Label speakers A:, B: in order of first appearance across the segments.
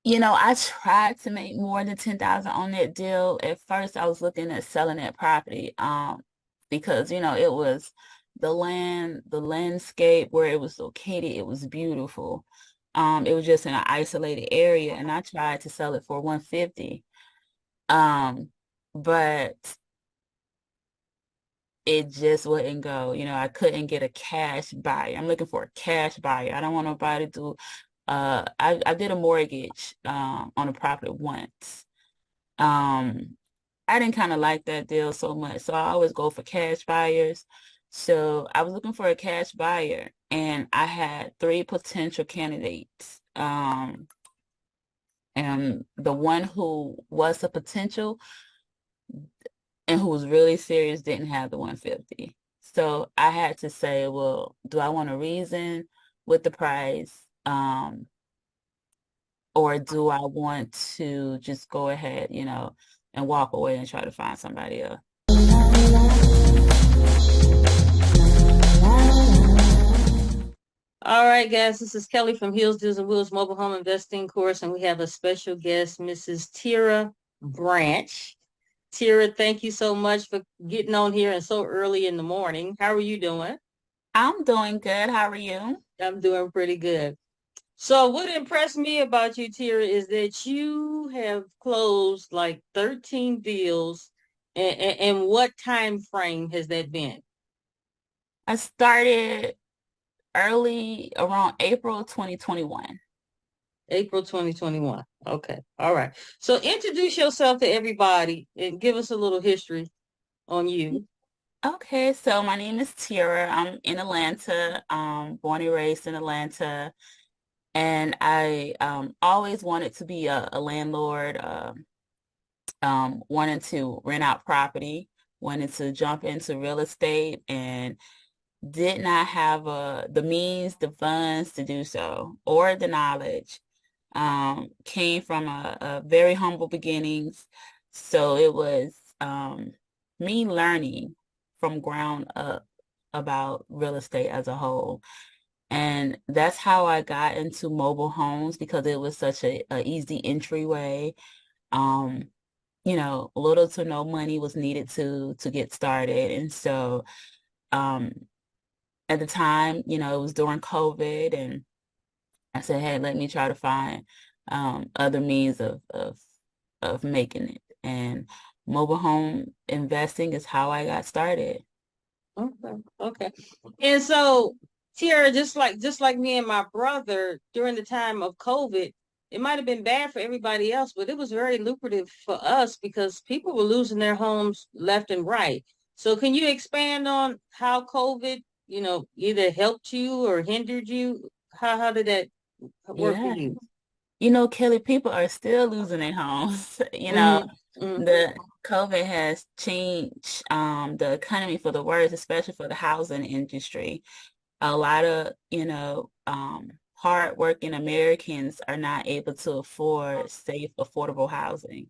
A: I tried to make more than 10,000 on that deal. At first, I was looking at selling that property, because, it was the landscape where it was located, it was beautiful. It was just in an isolated area, and I tried to sell it for 150. Um, but it just wouldn't go. I couldn't get a cash buyer. I'm looking for a cash buyer. I don't want nobody to I did a mortgage on a property once. Um, I didn't kind of like that deal so much. So I always go for cash buyers. So I was looking for a cash buyer and I had three potential candidates. And the one who was a potential and who was really serious didn't have the 150. So I had to say, well, do I want to reason with the price? Or do I want to just go ahead, and walk away and try to find somebody else?
B: All right, guys, this is Kelly from Hills, Deals, and Wheels Mobile Home Investing Course, and we have a special guest, Mrs. Teria Branch. Tira, thank you so much for getting on here and so early in the morning. How are you doing?
A: I'm doing good. How are you?
B: I'm doing pretty good. So what impressed me about you, Tira, is that you have closed like 13 deals. And what time frame has that been?
A: I started early around April 2021.
B: April 2021. Okay. All right. So introduce yourself to everybody and give us a little history on you.
A: Okay, so my name is Tira. I'm in Atlanta, born and raised in Atlanta, and I always wanted to be a landlord, wanted to rent out property, wanted to jump into real estate, and did not have the means, the funds to do so, or the knowledge. Came from a very humble beginnings. So it was me learning from ground up about real estate as a whole. And that's how I got into mobile homes because it was such a easy entryway. Um, little to no money was needed to get started. And so um at the time, it was during COVID, and I said, hey, let me try to find other means of making it. And mobile home investing is how I got started.
B: Okay. Okay. And so, Tierra, just like me and my brother during the time of COVID, it might have been bad for everybody else, but it was very lucrative for us because people were losing their homes left and right. So can you expand on how COVID, either helped you or hindered you? How did that work for
A: Yeah.
B: you?
A: Kelly, people are still losing their homes.
B: Mm-hmm.
A: The COVID has changed the economy for the worse, especially for the housing industry. A lot of, hardworking Americans are not able to afford safe, affordable housing.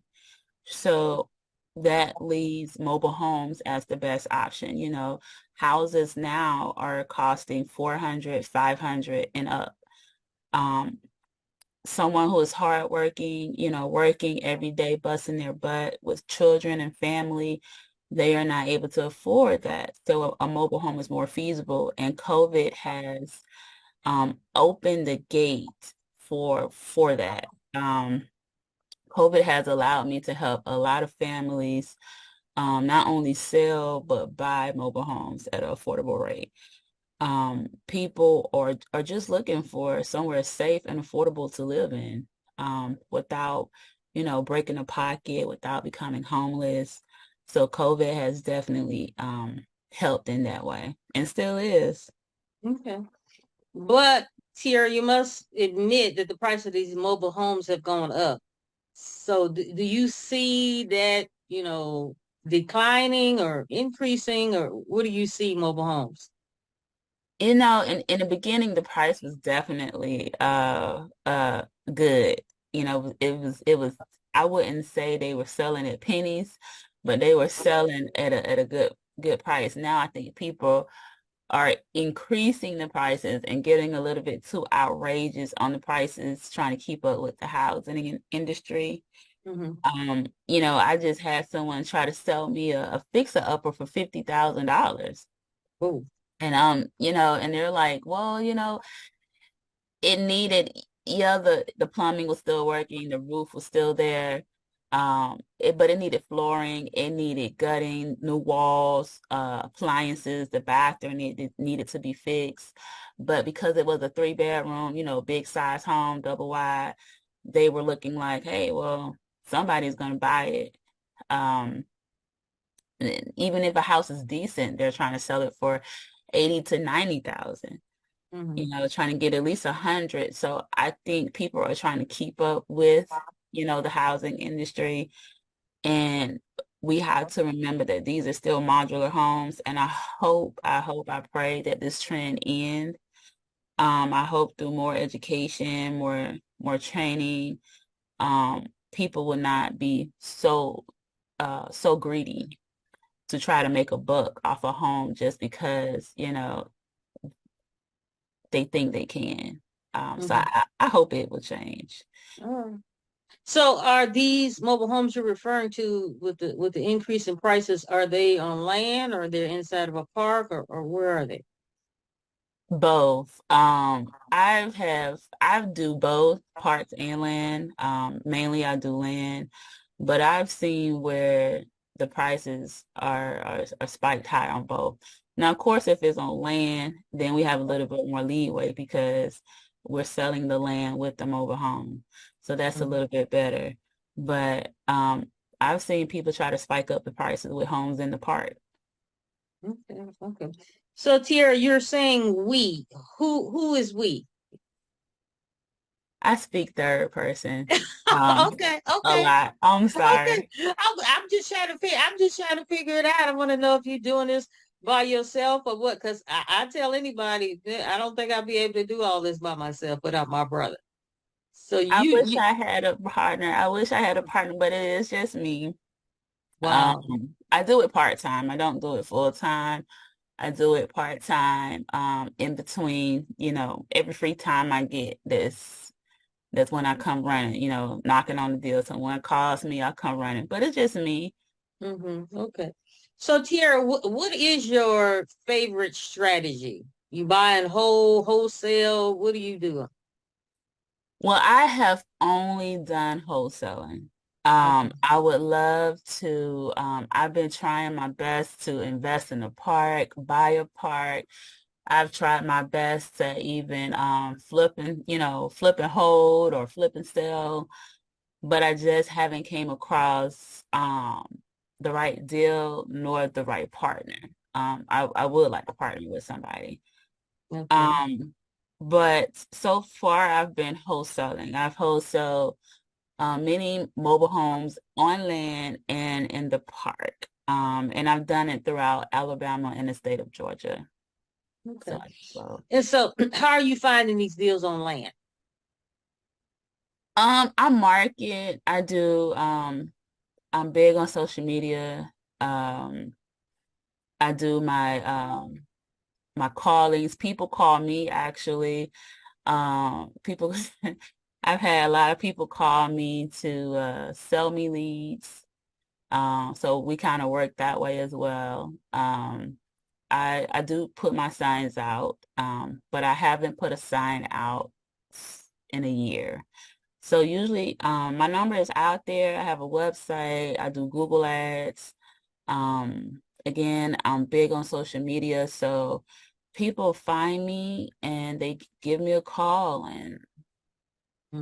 A: So that leaves mobile homes as the best option. Houses now are costing 400, 500 and up. Um, Someone who is hardworking, working every day, busting their butt with children and family, they are not able to afford that. So a mobile home is more feasible. And COVID has opened the gate for that. COVID has allowed me to help a lot of families not only sell but buy mobile homes at an affordable rate. People are just looking for somewhere safe and affordable to live in, without, breaking a pocket, without becoming homeless. So COVID has definitely helped in that way and still is.
B: Okay. But Tierra, you must admit that the price of these mobile homes have gone up. So do you see that, declining or increasing, or what do you see mobile homes?
A: In the beginning, the price was definitely good. It was I wouldn't say they were selling at pennies, but they were selling at a good price. Now I think people are increasing the prices and getting a little bit too outrageous on the prices, trying to keep up with the housing industry.
B: Mm-hmm.
A: I just had someone try to sell me a fixer-upper for $50,000.
B: Oh.
A: And they're like, well, it needed, yeah, the plumbing was still working, the roof was still there. But it needed flooring, it needed gutting, new walls, appliances, the bathroom needed to be fixed. But because it was a 3 bedroom, big size home, double wide, they were looking like, hey, well, somebody's gonna buy it. Um, and even if a house is decent, they're trying to sell it for 80 to 90,000,
B: Mm-hmm.
A: trying to get at least 100. So I think people are trying to keep up with, the housing industry. And we have to remember that these are still modular homes. And I pray that this trend ends. I hope through more education, more training, people will not be so greedy to try to make a buck off a home just because, they think they can. So
B: Mm-hmm.
A: I hope it will change.
B: All right. So are these mobile homes you're referring to with the increase in prices, are they on land or they're inside of a park or where are they?
A: Both. I do both parts and land. Mainly I do land, but I've seen where the prices are spiked high on both. Now, of course, if it's on land, then we have a little bit more leeway because we're selling the land with the mobile home. So that's a
B: Mhm.
A: little bit better. But I've seen people try to spike up the prices with homes in the park.
B: Okay, okay. So Tiara, you're saying we. Who is we?
A: I speak third person um
B: Okay,
A: a
B: okay,
A: lot. I'm
B: okay.
A: sorry.
B: I'm just trying to figure it out. I want to know if you're doing this by yourself or what, because I tell anybody I don't think I'll be able to do all this by myself without my brother. So
A: I wish
B: you
A: I had a partner. I wish I had a partner, but it is just me.
B: wow.
A: I do it part-time. I don't do it full-time. I do it part-time, in between, every free time I get this. That's when I come running, knocking on the door. Someone calls me, I come running. But it's just me.
B: Okay. So Tiara, what is your favorite strategy? You buying wholesale? What do you do?
A: Well, I have only done wholesaling.
B: Okay.
A: I would love to, I've been trying my best to invest in a park, buy a park. I've tried my best to even flip and hold or flip and sell, but I just haven't came across the right deal nor the right partner. I would like to partner with somebody.
B: Okay.
A: Um, but so far I've been wholesaling. I've wholesaled many mobile homes on land and in the park. And I've done it throughout Alabama and the state of Georgia. So,
B: Okay.
A: well,
B: And so how are you finding these deals on land?
A: I market. I do. I'm big on social media. Um, I do my callings. People call me actually. People, I've had a lot of people call me to sell me leads. So we kind of work that way as well. I do put my signs out, but I haven't put a sign out in a year. So usually, my number is out there. I have a website. I do Google ads. Again, I'm big on social media, so people find me and they give me a call and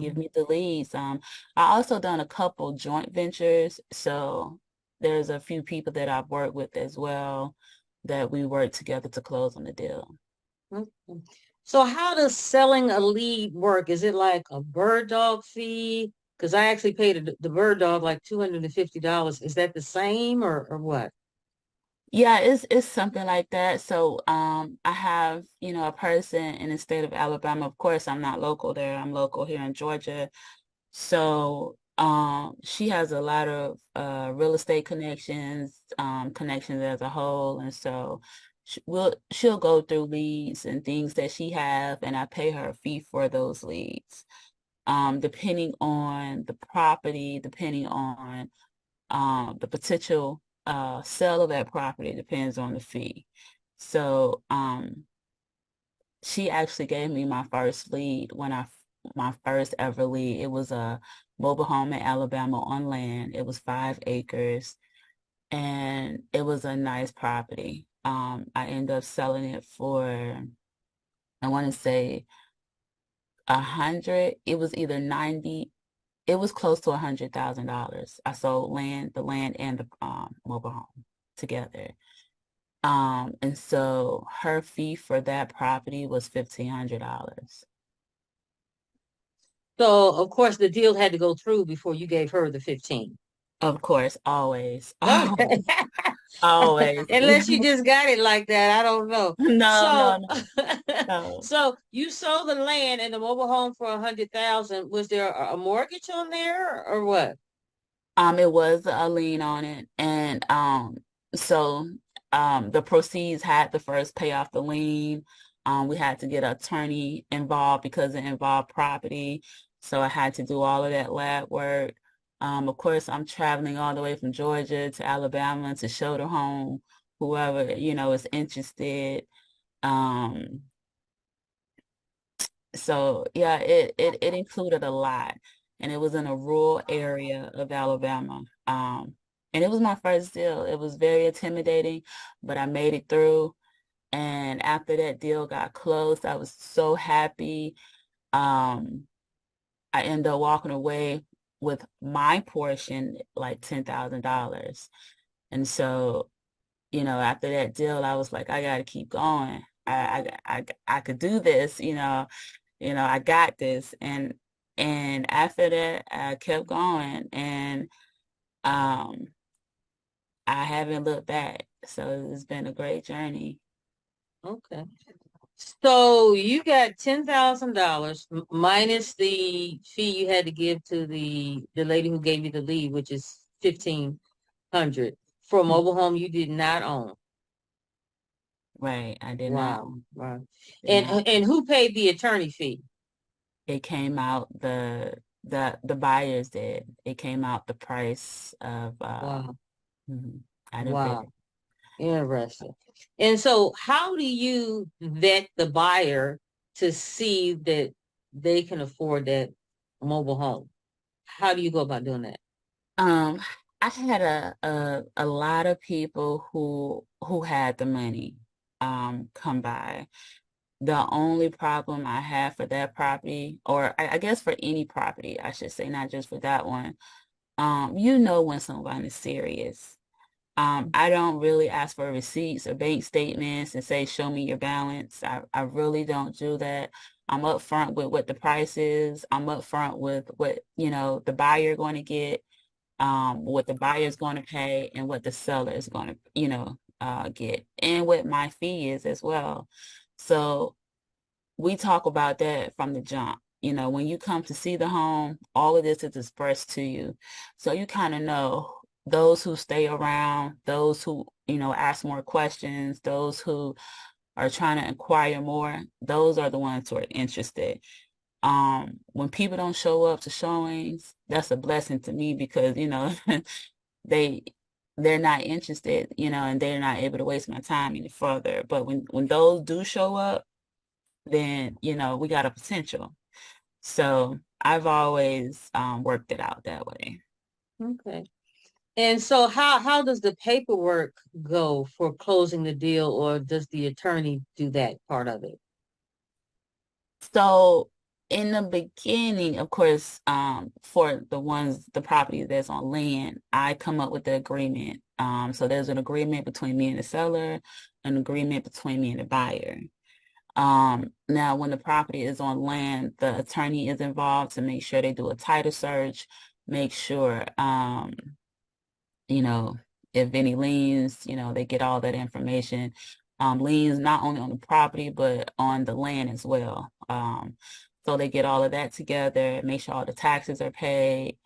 A: give
B: Mhm.
A: me the leads. I also done a couple joint ventures, so there's a few people that I've worked with as well that we work together to close on the deal.
B: Okay. So how does selling a lead work? Is it like a bird dog fee? Because I actually paid the bird dog like $250. Is that the same or what?
A: Yeah, it's something like that. So, I have, a person in the state of Alabama. Of course, I'm not local there. I'm local here in Georgia. So, she has a lot of real estate connections, connections as a whole. And so she'll go through leads and things that she have, and I pay her a fee for those leads. Depending on the property, depending on the potential sale of that property depends on the fee. So she actually gave me my first lead my first ever lead. It was a mobile home in Alabama on land. It was 5 acres and it was a nice property. I ended up selling it for, I want to say 100. It was either 90. It was close to $100,000. I sold the land and the mobile home together. And so her fee for that property was $1,500.
B: So of course the deal had to go through before you gave her the 15.
A: Of course, always,
B: Okay.
A: always, always.
B: Unless you just got it like that, I don't know.
A: No, no,
B: So,
A: no, no.
B: so you sold the land and the mobile home for 100,000. Was there a mortgage on there or what?
A: It was a lien on it, and so the proceeds had to first pay off the lien. We had to get an attorney involved because it involved property, so I had to do all of that lab work. Of course, I'm traveling all the way from Georgia to Alabama to show the home, whoever, is interested. Um, so yeah, it included a lot, and it was in a rural area of Alabama. And it was my first deal. It was very intimidating, but I made it through. And after that deal got closed, I was so happy. Um, I ended up walking away with my portion, like $10,000. And so, after that deal, I was like, I got to keep going. I could do this, I got this. And after that, I kept going and um I haven't looked back. So it's been a great journey.
B: Okay. So you got $10,000 minus the fee you had to give to the lady who gave you the lead, which is 1,500 for a mobile home you did not own.
A: Right. I did not
B: Wow, wow.
A: did
B: And
A: not
B: and who paid the attorney fee?
A: it came out the buyers did. It came out the price of
B: Wow,
A: mhm. I didn't pay
B: wow. Interesting. And so how do you vet the buyer to see that they can afford that mobile home? How do you go about doing that?
A: Um, I had a lot of people who had the money come by. The only problem I have for that property, or I guess for any property, I should say, not just for that one, when someone is serious. I don't really ask for receipts or bank statements and say, show me your balance. I really don't do that. I'm upfront with what the price is. I'm upfront with what, the buyer going to get, what the buyer is going to pay and what the seller is going to, get and what my fee is as well. So we talk about that from the jump. When you come to see the home, all of this is expressed to you. So you kind of know those who stay around, those who, ask more questions, those who are trying to inquire more, those are the ones who are interested. When people don't show up to showings, that's a blessing to me because, they they're not interested, and they're not able to waste my time any further. But when those do show up, then we got a potential. So I've always worked it out that way.
B: Okay. And so how does the paperwork go for closing the deal, or does the attorney do that part of it?
A: So in the beginning, of course, for the property that's on land, I come up with the agreement. So there's an agreement between me and the seller, an agreement between me and the buyer. Now, when the property is on land, the attorney is involved to make sure they do a title search, make sure, you know, if any liens, they get all that information. Liens not only on the property, but on the land as well. So they get all of that together, make sure all the taxes are paid.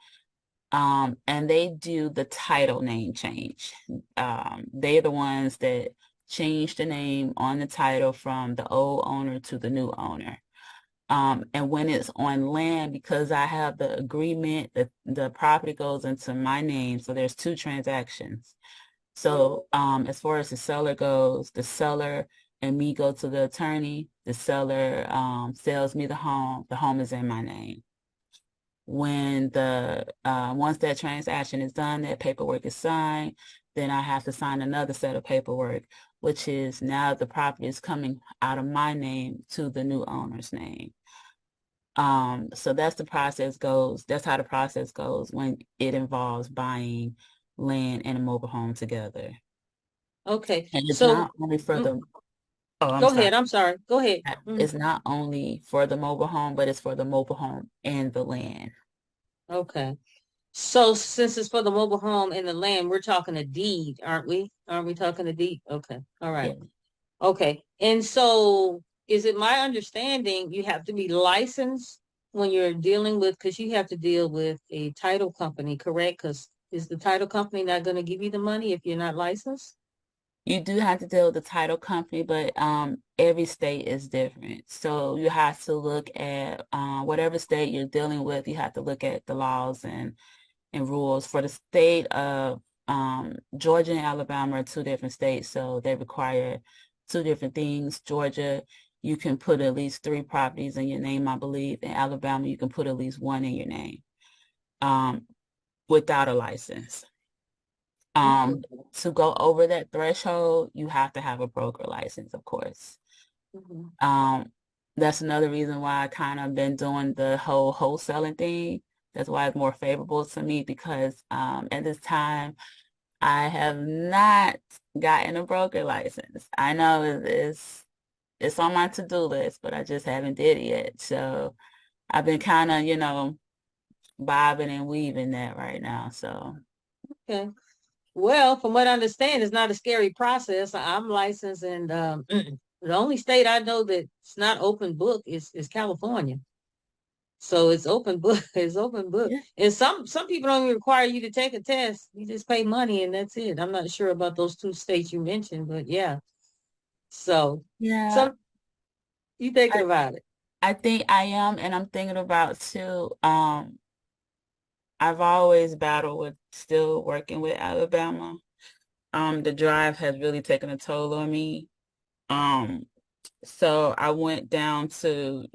A: And they do the title name change. They're the ones that change the name on the title from the old owner to the new owner. And when it's on land, because I have the agreement that the property goes into my name, so there's two transactions. So as far as the seller goes, the seller and me go to the attorney. The seller sells me the home. The home is in my name. When the once that transaction is done, that paperwork is signed, then I have to sign another set of paperwork, which is now the property is coming out of my name to the new owner's name. So that's the process goes. That's how the process goes when it involves buying land and a mobile home together.
B: Okay.
A: And it's
B: So
A: not only for
B: mm,
A: the, oh, I'm
B: go
A: sorry.
B: ahead. I'm sorry. Go ahead.
A: It's not only for the mobile home, but it's for the mobile home and the land.
B: Okay. So since it's for the mobile home and the land, we're talking a deed, aren't we? Aren't we talking a deed? Okay. All right.
A: Yeah.
B: Okay. And so is it my understanding you have to be licensed when you're dealing with, because you have to deal with a title company, correct? Because is the title company not going to give you the money if you're not licensed?
A: You do have to deal with the title company, but every state is different. So you have to look at whatever state you're dealing with, you have to look at the laws and rules. For the state of Georgia and Alabama are two different states, so they require two different things. Georgia, you can put at least three properties in your name, I believe. In Alabama, you can put at least one in your name um, without a license.
B: Okay.
A: Um, to go over that threshold, you have to have a broker license, of course.
B: Mhm.
A: Um, that's another reason why I kind of been doing the whole wholesaling thing. That's why it's more favorable to me because at this time I have not gotten a broker license. I know it's on my to-do list, but I just haven't did it yet. So I've been kind of, bobbing and weaving that right now. So
B: Okay. Well, from what I understand, it's not a scary process. I'm licensed, and the only state I know that's not open book is California. So it's open book. It's open book.
A: yeah,
B: And some people don't even require you to take a test. You just pay money and that's it. I'm not sure about those two states you mentioned, but yeah. So
A: yeah,
B: some you thinking
A: I,
B: about it.
A: I think I am, and I'm thinking about too. I've always battled with still working with Alabama. The drive has really taken a toll on me. Um, so I went down to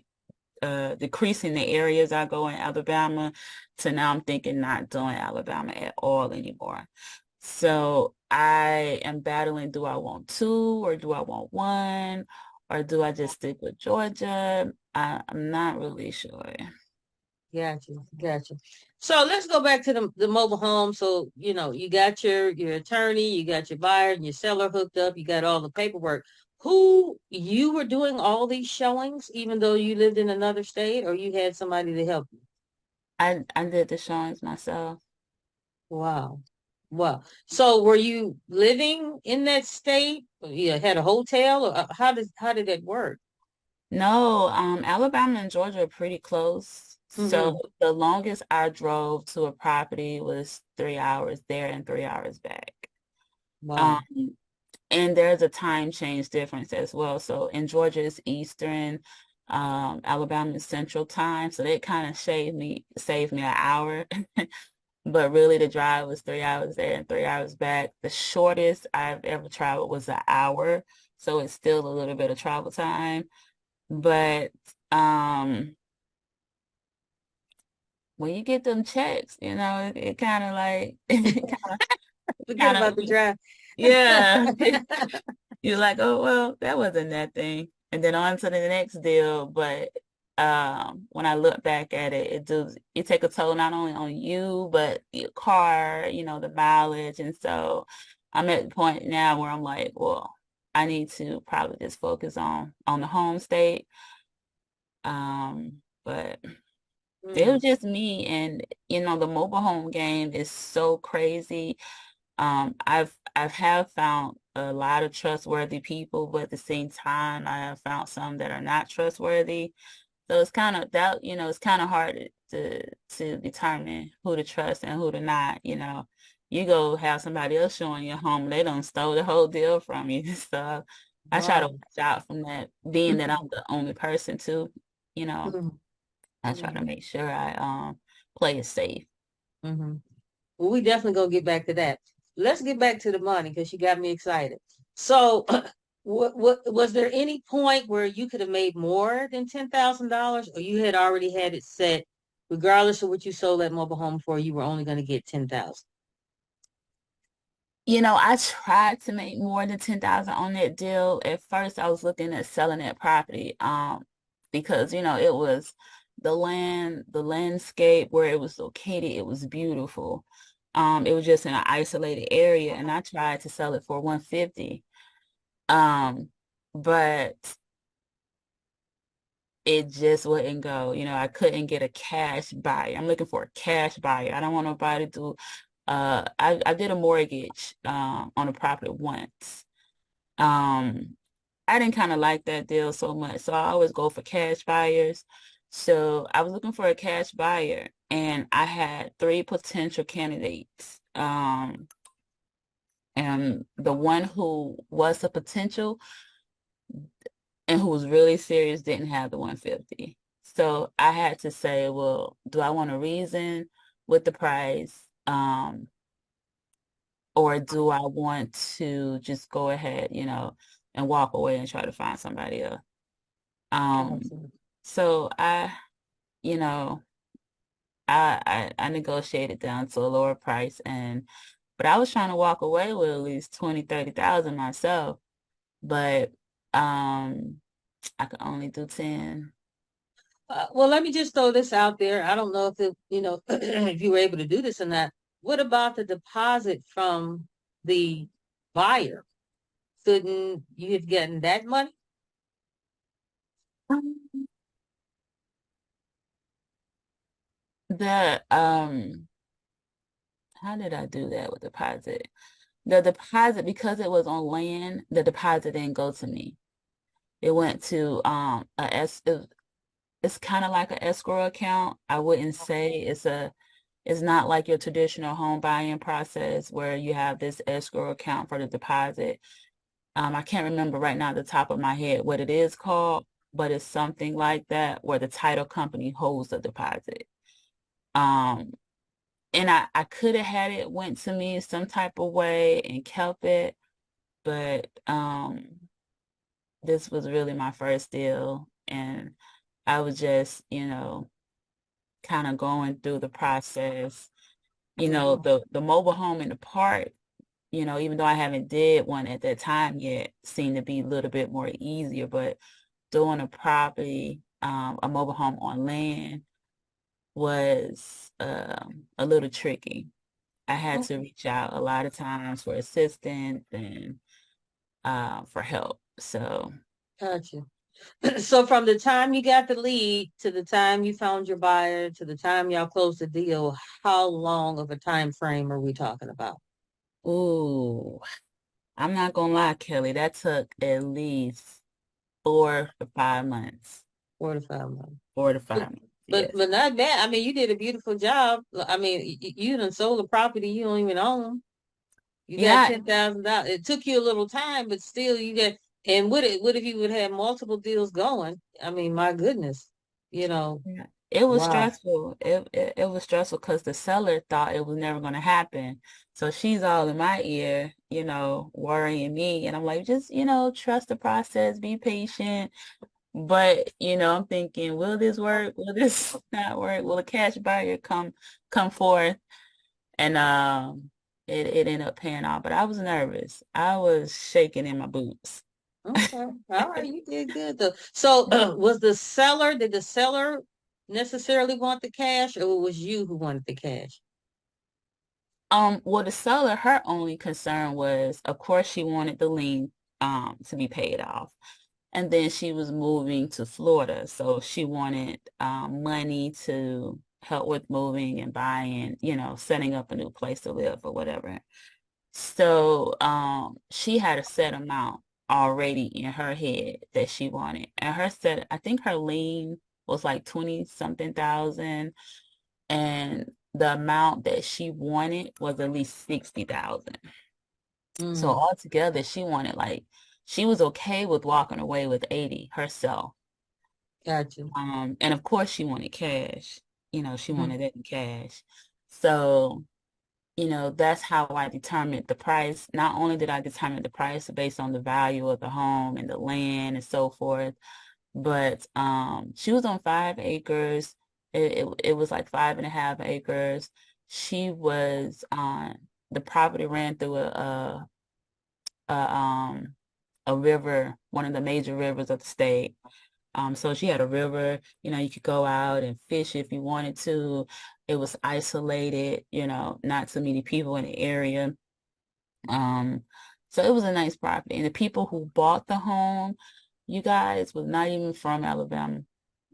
A: decreasing the areas I go in Alabama to now I'm thinking not doing Alabama at all anymore. So I am battling, do I want two or do I want one? Or do I just stick with Georgia? I'm not really sure.
B: Gotcha, gotcha. So let's go back to the mobile home. So, you got your attorney, you got your buyer and your seller hooked up, you got all the paperwork. Who you were doing all these showings, even though you lived in another state, or you had somebody to help you?
A: I did the showings myself.
B: Wow. Wow. So were you living in that state? You had a hotel, or how did that work?
A: No, Alabama and Georgia are pretty close. So
B: Mm-hmm.
A: the longest I drove to a property was 3 hours there and 3 hours back. Um,
B: Wow.
A: and there's a time change difference as well. So in Georgia it's Eastern, Alabama is Central Time. So that kind of saved me an hour. But really the drive was 3 hours there and 3 hours back. The shortest I've ever traveled was an hour. So it's still a little bit of travel time. But um when you get them checks, it kind of like it
B: Forget
A: kind
B: about the
A: of
B: drive.
A: yeah. You're like, oh well, that wasn't that thing. And then on to the next deal. But when I look back at it, it take a toll not only on you, but your car, the mileage. And so I'm at the point now where I'm like, well, I need to probably just focus on the home state. But it was
B: Mm,
A: just me and the mobile home game is so crazy. I've have found a lot of trustworthy people, but at the same time, I have found some that are not trustworthy. So it's kind of that, it's kind of hard to determine who to trust and who to not. you go have somebody else showing your home, they done stole the whole deal from you. So I try to
B: Right.
A: watch out from that, being that I'm the only person too, you know,
B: Mhm.
A: I try to
B: Mhm.
A: make sure I play it safe.
B: Mhm. Well, we definitely gonna get back to that. Let's get back to the money because you got me excited. So, what was there any point where you could have made more than $10,000, or you had already had it set, regardless of what you sold that mobile home for, you were only going to get 10,000?
A: I tried to make more than 10,000 on that deal. At first, I was looking at selling that property, because, it was the landscape where it was located, it was beautiful. It was just in an isolated area, and I tried to sell it for 150. Um, but it just wouldn't go. I couldn't get a cash buyer. I'm looking for a cash buyer. I don't want nobody to I did a mortgage on a property once. Um, I didn't kind of like that deal so much, so I always go for cash buyers. So I was looking for a cash buyer, and I had three potential candidates. And the one who was a potential and who was really serious didn't have the 150. So I had to say, well, do I want to reason with the price? Or do I want to just go ahead, and walk away and try to find somebody else? Um,
B: Gotcha.
A: so you know, I negotiated down to a lower price, but I was trying to walk away with at least 20, 30,000 myself, but um I could only do 10.
B: Well, let me just throw this out there. I don't know if if you were able to do this or not. What about the deposit from the buyer? Couldn't you have gotten that money?
A: Um, The how did I do that with deposit? The deposit, because it was on land, the deposit didn't go to me. It went to it's kind of like an escrow account. I wouldn't say it's not like your traditional home buying process where you have this escrow account for the deposit. I can't remember right now at the top of my head what it is called, but it's something like that where the title company holds the deposit. Um, and I could have had it went to me some type of way and kept it, but this was really my first deal, and I was just, kind of going through the process.
B: Mhm.
A: The mobile home in the park, even though I haven't did one at that time yet, seemed to be a little bit more easier, but doing a mobile home on land was a little tricky. I had to
B: Okay,
A: reach out a lot of times for assistance and for help. So,
B: gotcha. So from the time you got the lead to the time you found your buyer to the time y'all closed the deal, how long of a time frame are we talking about?
A: ooh, I'm not gonna lie, Kelly, that took at least 4 to 5 months.
B: 4 to 5 months.
A: Four to
B: But
A: five months,
B: but
A: yes.
B: but not bad. I mean, you did a beautiful job. I mean, you done sold a property you don't even own. You got
A: Yeah,
B: $10,000. It took you a little time, but still you got. And what if you would have multiple deals going? I mean, my goodness, you know,
A: yeah. It was
B: wow.
A: stressful. It was stressful because the seller thought it was never going to happen. So she's all in my ear, worrying me. And I'm like, just, trust the process, be patient. But, I'm thinking, will this work? Will this not work? Will a cash buyer come forth? And it ended up paying off. But I was nervous. I was shaking in my boots.
B: Okay. All right. You did good though. So did the seller necessarily want the cash or was you who wanted the cash?
A: Well, the seller, her only concern was, of course, she wanted the lien to be paid off. And then she was moving to Florida, so she wanted money to help with moving and buying, setting up a new place to live or whatever. So she had a set amount already in her head that she wanted. And I think her lien was like 20 something thousand. And the amount that she wanted was at least 60,000. So
B: Mm,
A: altogether, she wanted like she was okay with walking away with 80 herself.
B: gotcha.
A: And of course she wanted cash. She
B: Mhm.
A: wanted it in cash. So, that's how I determined the price. Not only did I determine the price based on the value of the home and the land and so forth, but she was on 5 acres. It was like 5.5 acres. She was on the property ran through a um a river, one of the major rivers of the state. So she had a river, you could go out and fish if you wanted to. It was isolated, not so many people in the area. Um, so it was a nice property. And the people who bought the home, you guys, was not even from Alabama.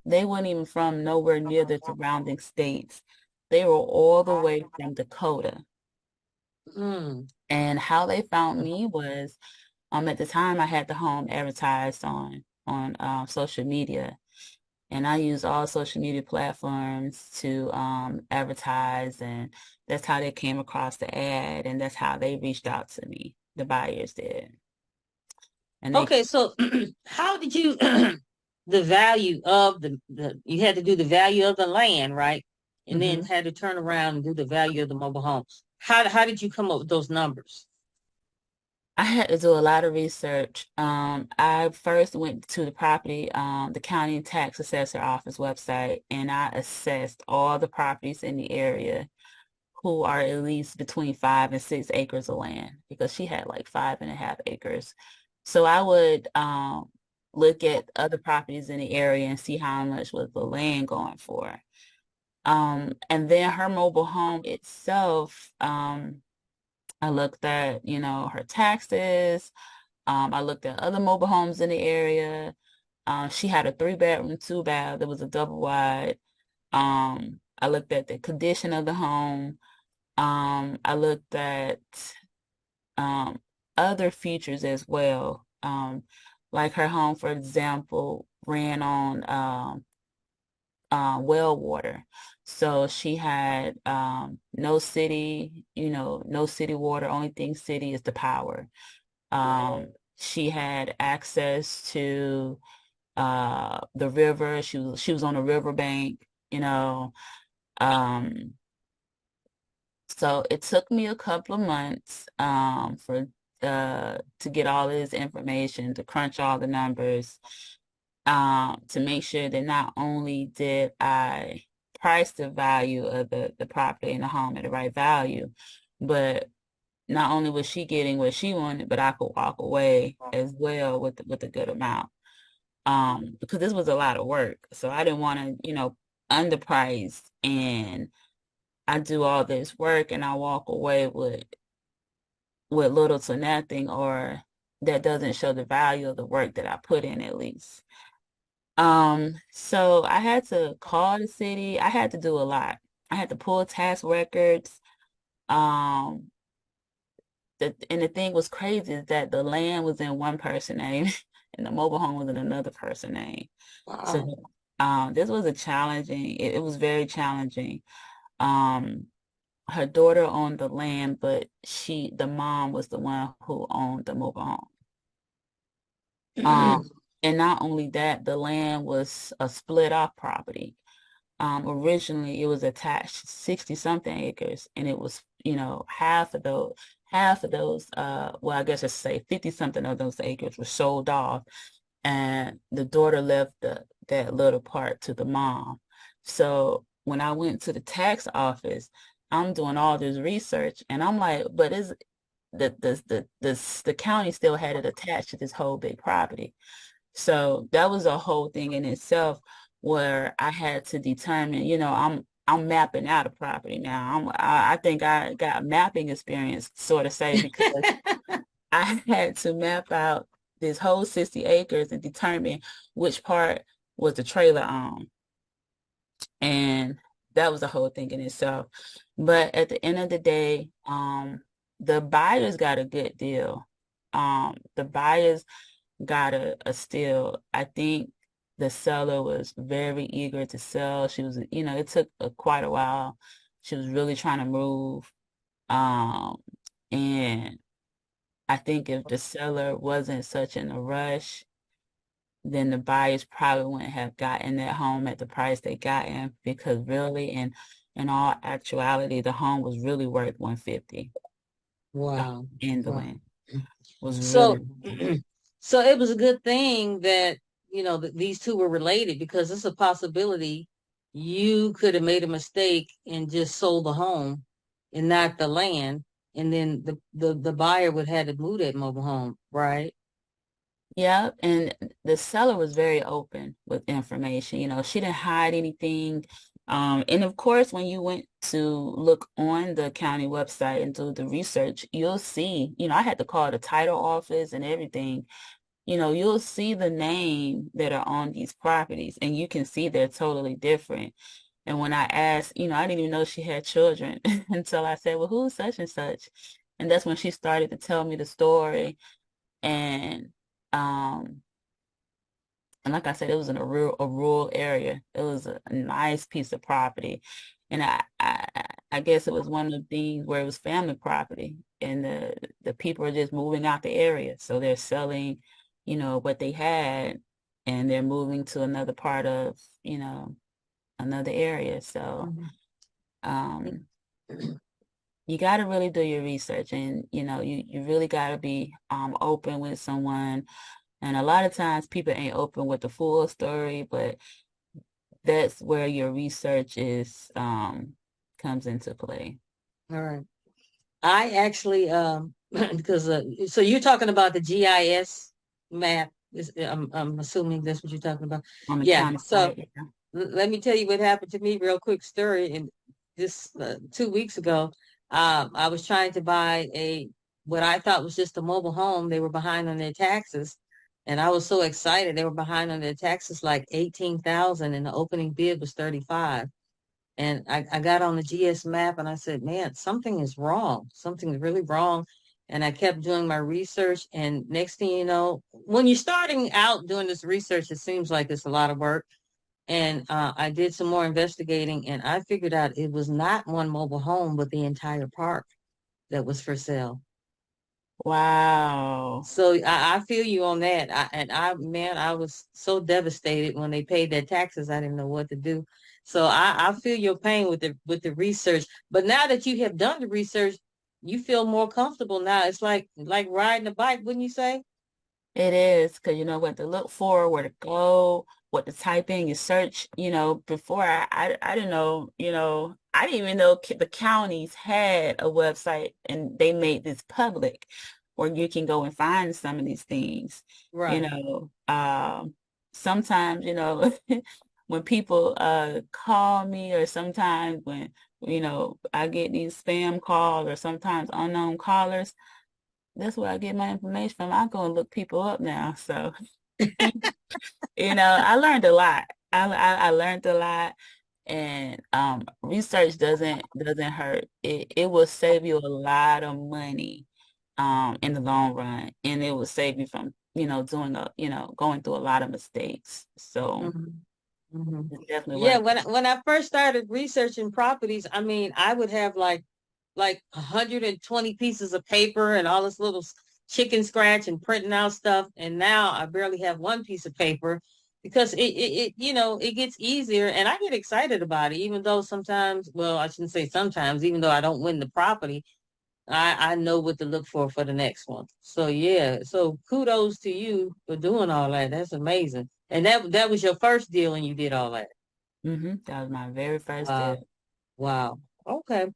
A: They weren't even from nowhere near the surrounding states. They were all the way from Dakota.
B: Mm.
A: And how they found me was, at the time I had the home advertised on social media. And I use all social media platforms to advertise, and that's how they came across the ad, and that's how they reached out to me. The buyers did, and they.
B: Okay, so how did you the value of the you had to do the value of the land, right? And then
A: Mhm.
B: had to turn around and do the value of the mobile home. How did you come up with those numbers?
A: I had to do a lot of research. I first went to the county tax assessor office website, and I assessed all the properties in the area who are at least between 5 and 6 acres of land because she had like 5.5 acres. So I would look at other properties in the area and see how much was the land going for. And then her mobile home itself, I looked at, her taxes. I looked at other mobile homes in the area. She had a 3 bedroom, 2 bath. There was a double wide. I looked at the condition of the home. I looked at um, other features as well. Like her home, for example, ran on well water. So she had no city water. Only thing city is the power. She had access to the river. She was on a riverbank, you know. Um, So it took me a couple of months for to get all this information, to crunch all the numbers, to make sure that not only did I price the value of the property and the home at the right value, but not only was she getting what she wanted, but I could walk away as well with a good amount. Because this was a lot of work. So I didn't want to, underprice, and I do all this work and I walk away with little to nothing, or that doesn't show the value of the work that I put in at least. So I had to call the city. I had to do a lot. I had to pull tax records. Um, and the thing was crazy is that the land was in one person's name and the mobile home was in another person's name. So
B: Wow.
A: this was it was very challenging. Um, Her daughter owned the land, but the mom was the one who owned the mobile home. Um, and not only that, the land was a split off property. Originally it was attached 60 something acres, and it was, half of those, well, I guess I say 50 something of those acres were sold off, and the daughter left that little part to the mom. So when I went to the tax office, I'm doing all this research, and I'm like, but is the county still had it attached to this whole big property. So that was a whole thing in itself where I had to determine, I'm mapping out a property now. I think I got mapping experience, sort of say, because I had to map out this whole 60 acres and determine which part was the trailer on. And that was a whole thing in itself. But at the end of the day, the buyers got a good deal. The buyers got a steal. I think the seller was very eager to sell. She was, it took quite a while. She was really trying to move. Um, and I think if the seller wasn't such in a rush, then the buyers probably wouldn't have gotten that home at the price they got in because really in all actuality the home was really worth 150.
B: Wow.
A: In the
B: Wow.
A: wind was
B: So,
A: really
B: so it was a good thing that, that these two were related because it's a possibility you could have made a mistake and just sold the home and not the land. And then the buyer would have had to move that mobile home, right?
A: yeah, and the seller was very open with information. She didn't hide anything. And of course, when you went to look on the county website and do the research, you'll see, I had to call the title office and everything. You'll see the name that are on these properties, and you can see they're totally different. And when I asked, I didn't even know she had children until I said, well, who's such and such? And that's when she started to tell me the story. And um, and like I said, it was in a rural area. It was a nice piece of property. And I guess it was one of the things where it was family property and the people are just moving out the area. So they're selling, what they had and they're moving to another part of, another area. So
B: Mhm.
A: um you got to really do your research and you really got to be open with someone. And a lot of times people ain't open with the full story, but that's where your research is comes into play.
B: All right. I actually because so you're talking about the GIS map. I'm assuming that's what you're talking about.
A: On the
B: Yeah.
A: county
B: So
A: side, yeah.
B: let me tell you what happened to me real quick story. And this 2 weeks ago, I was trying to buy what I thought was just a mobile home. They were behind on their taxes, and I was so excited. They were behind on their taxes like 18,000, and the opening bid was 35. And I got on the GS map and I said, man, something is wrong. Something's really wrong. And I kept doing my research. And next thing you know, when you're starting out doing this research, it seems like it's a lot of work. And I did some more investigating and I figured out it was not one mobile home, but the entire park that was for sale.
A: Wow.
B: So I feel you on that. Man, I was so devastated when they paid their taxes. I didn't know what to do. So I feel your pain with the research. But now that you have done the research, you feel more comfortable now. It's like riding a bike, wouldn't you say?
A: It is because you know what to look for, where to go, what to type in, your search. Before I didn't know, I didn't even know the counties had a website and they made this public where you can go and find some of these things. You
B: Right.
A: know, sometimes, when people call me or sometimes when, I get these spam calls or sometimes unknown callers. That's where I get my information from. I go and look people up now. So, I learned a lot. I learned a lot, and research doesn't hurt. It will save you a lot of money in the long run, and it will save you from doing going through a lot of mistakes. So
B: hmm hmm
A: it's definitely
B: Yeah,
A: worth
B: when
A: it.
B: I first started researching properties, I mean, I would have like 120 pieces of paper and all this little chicken scratch and printing out stuff. And now I barely have one piece of paper because it gets easier and I get excited about it, even though sometimes, well, I shouldn't say sometimes, even though I don't win the property, I know what to look for the next one. So yeah, so kudos to you for doing all that. That's amazing. And that was your first deal and you did all that.
A: That was my very first
B: Wow.
A: deal.
B: Wow. Okay.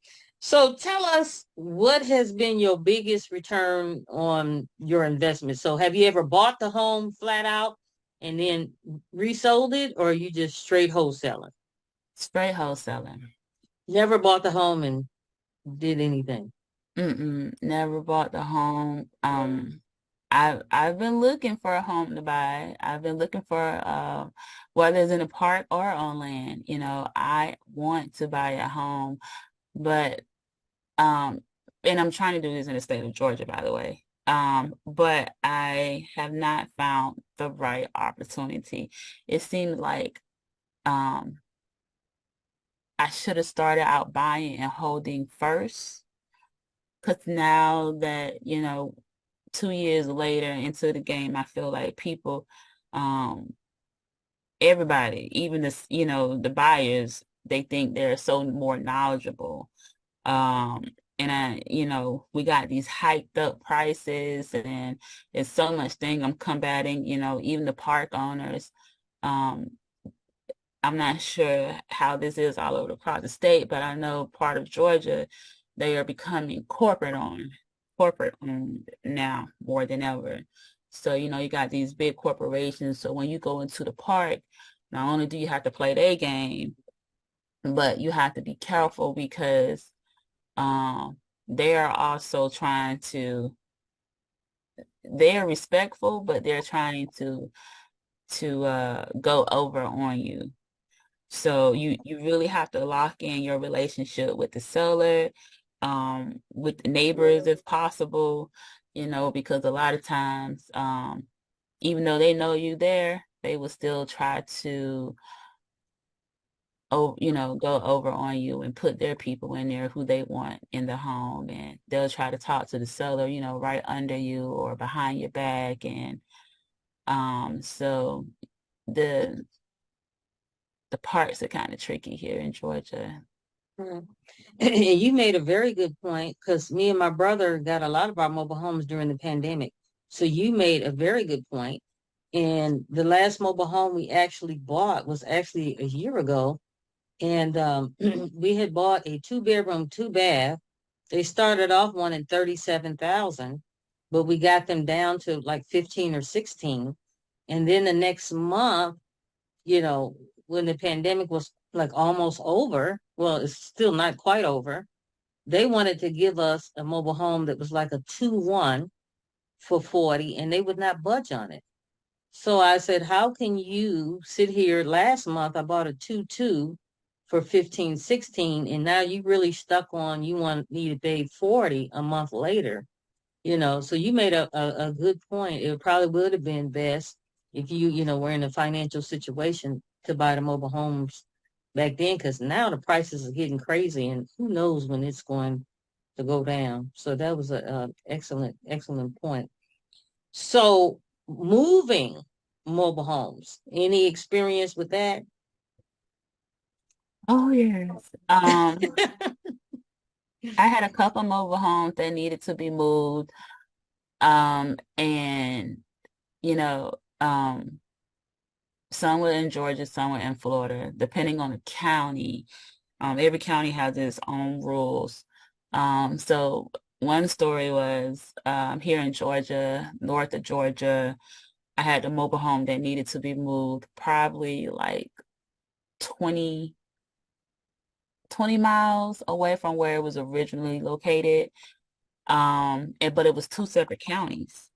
B: So tell us what has been your biggest return on your investment. So have you ever bought the home flat out and then resold it, or are you just straight wholesaling?
A: Straight wholesaling.
B: Never bought the home and did anything.
A: Never bought the home. I've been looking for a home to buy. I've been looking for whether it's in a park or on land. I want to buy a home, but um, and I'm trying to do this in the state of Georgia, by the way. But I have not found the right opportunity. It seems like um I should have started out buying and holding first. Because now that, 2 years later into the game, I feel like people, um, everybody, even this, the buyers, they think they're so more knowledgeable. Um, and we got these hiked up prices and it's so much thing I'm combating, even the park owners. Um, I'm not sure how this is all over across the state, but I know part of Georgia, they are becoming corporate owned now more than ever. So, you got these big corporations. So when you go into the park, not only do you have to play their game, but you have to be careful because they are also they're respectful, but they're trying to go over on you. So you really have to lock in your relationship with the seller, with the neighbors if possible, because a lot of times, even though they know you there, they will still try to, go over on you and put their people in there who they want in the home, and they'll try to talk to the seller, right under you or behind your back, and so the the parts are kind of tricky here in Georgia.
B: Mhm. And you made a very good point because me and my brother got a lot of our mobile homes during the pandemic. So you made a very good point. And the last mobile home we actually bought was actually a year ago. And we had bought a 2 bedroom, 2 bath. They started off wanting 37,000, but we got them down to like 15 or 16. And then the next month, you know, when the pandemic was like almost over, well, it's still not quite over, they wanted to give us a mobile home that was like a 2-1 for 40, and they would not budge on it. So I said, how can you sit here? Last month, I bought a 2-2 for 15, 16, and now you really stuck on you want me to pay 40 a month later. So you made a good point. It probably would have been best if were in a financial situation to buy the mobile homes back then, because now the prices are getting crazy and who knows when it's going to go down. So that was a excellent, excellent point. So moving mobile homes, any experience with that?
A: Oh yes. I had a couple mobile homes that needed to be moved. And you know, some were in Georgia, some were in Florida, depending on the county. Every county has its own rules. So one story was here in Georgia, north of Georgia, I had a mobile home that needed to be moved probably like 20 20 miles away from where it was originally located. But it was two separate counties.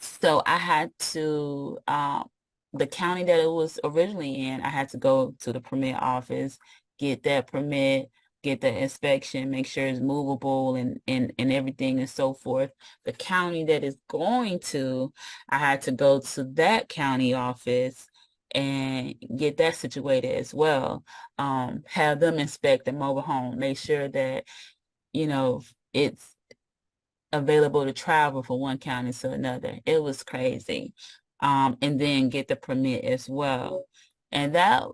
A: So I had to, the county that it was originally in, I had to go to the permit office, get that permit, get the inspection, make sure it's movable and everything and so forth. The county that is going to, I had to go to that county office and get that situated as well. Have them inspect the mobile home, make sure that, it's available to travel from one county to another. It was crazy. And then get the permit as well. And that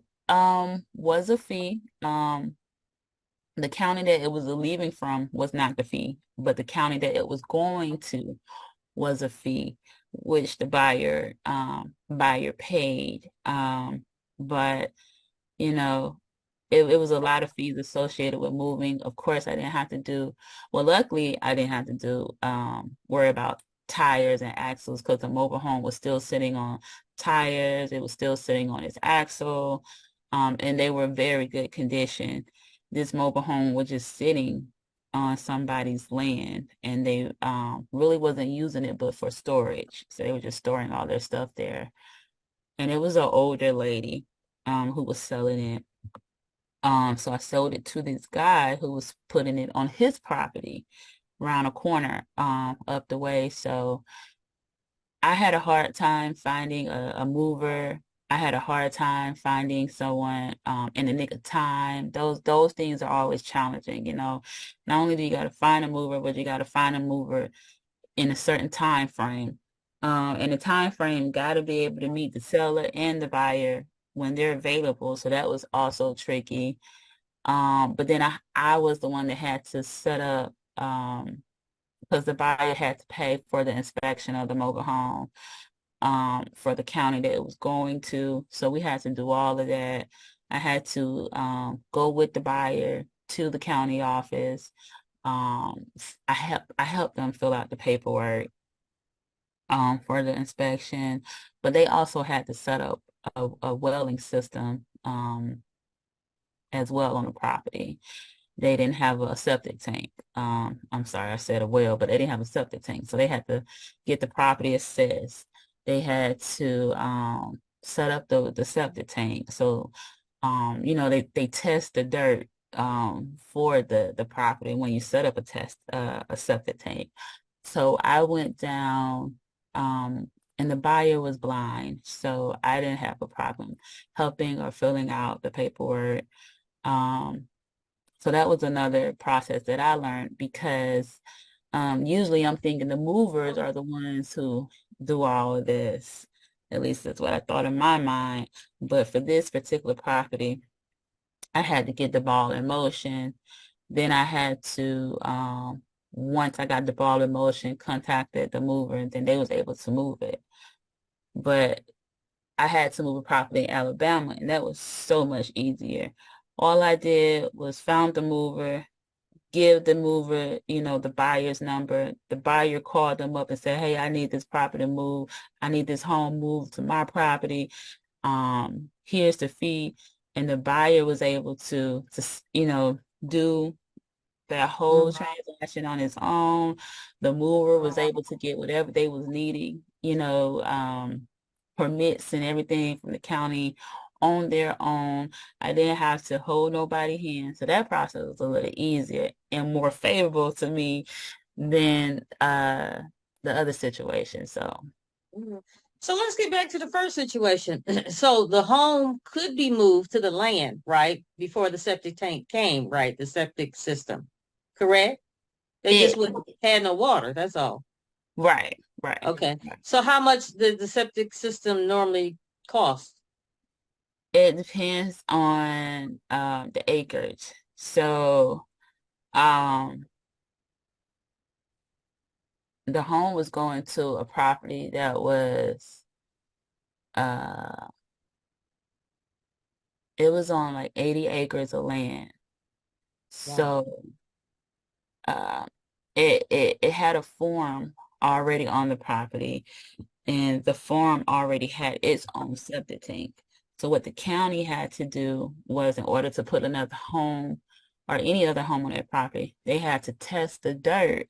A: was a fee. The county that it was leaving from was not the fee, but the county that it was going to was a fee, which the buyer paid. But you know, it was a lot of fees associated with moving. Of course, I didn't have to well, luckily I didn't have to worry about tires and axles because the mobile home was still sitting on tires. It was still sitting on its axle. And they were very good condition. This mobile home was just sitting on somebody's land and they really wasn't using it but for storage. So they were just storing all their stuff there. And it was an older lady who was selling it. So I sold it to this guy who was putting it on his property around a corner up the way. So I had a hard time finding a mover. I had a hard time finding someone in the nick of time. Those things are always challenging, you know. Not only do you got to find a mover, but you got to find a mover in a certain time frame. And the time frame got to be able to meet the seller and the buyer when they're available. So that was also tricky. But then I was the one that had to set up because the buyer had to pay for the inspection of the mobile home for the county that it was going to. So we had to do all of that. I had to go with the buyer to the county office. I helped them fill out the paperwork for the inspection, but they also had to set up a welling system as well on the property. They didn't have a septic tank. I'm sorry, I said a well, but they didn't have a septic tank. So they had to get the property assessed. They had to set up the septic tank. So they test the dirt for the property when you set up a septic tank. So I went down and the buyer was blind, so I didn't have a problem helping or filling out the paperwork. Um, so that was another process that I learned because usually I'm thinking the movers are the ones who do all of this. At least that's what I thought in my mind. But for this particular property, I had to get the ball in motion. Then I had to, once I got the ball in motion, contacted the mover, and then they was able to move it. But I had to move a property in Alabama, and that was so much easier. All I did was found the mover, give the mover, the buyer's number. The buyer called them up and said, "Hey, I need this property moved. I need this home moved to my property. Here's the fee." And the buyer was able to do that whole
B: Mhm.
A: transaction on his own. The mover was able to get whatever they was needing, permits and everything from the county on their own. I didn't have to hold nobody's hand. So that process was a little easier and more favorable to me than the other situation. So
B: Mhm. So let's get back to the first situation. So the home could be moved to the land, right? Before the septic tank came, right? The septic system, correct? They just
A: it
B: would had no water. That's all.
A: right, right.
B: Okay. So how much did the septic system normally cost?
A: It depends on the acreage. So um the home was going to a property that was uh it was on like 80 acres of land.
B: Wow.
A: So uh it had a farm already on the property, and the farm already had its own septic tank. So what the county had to do was, in order to put another home or any other home on that property, they had to test the dirt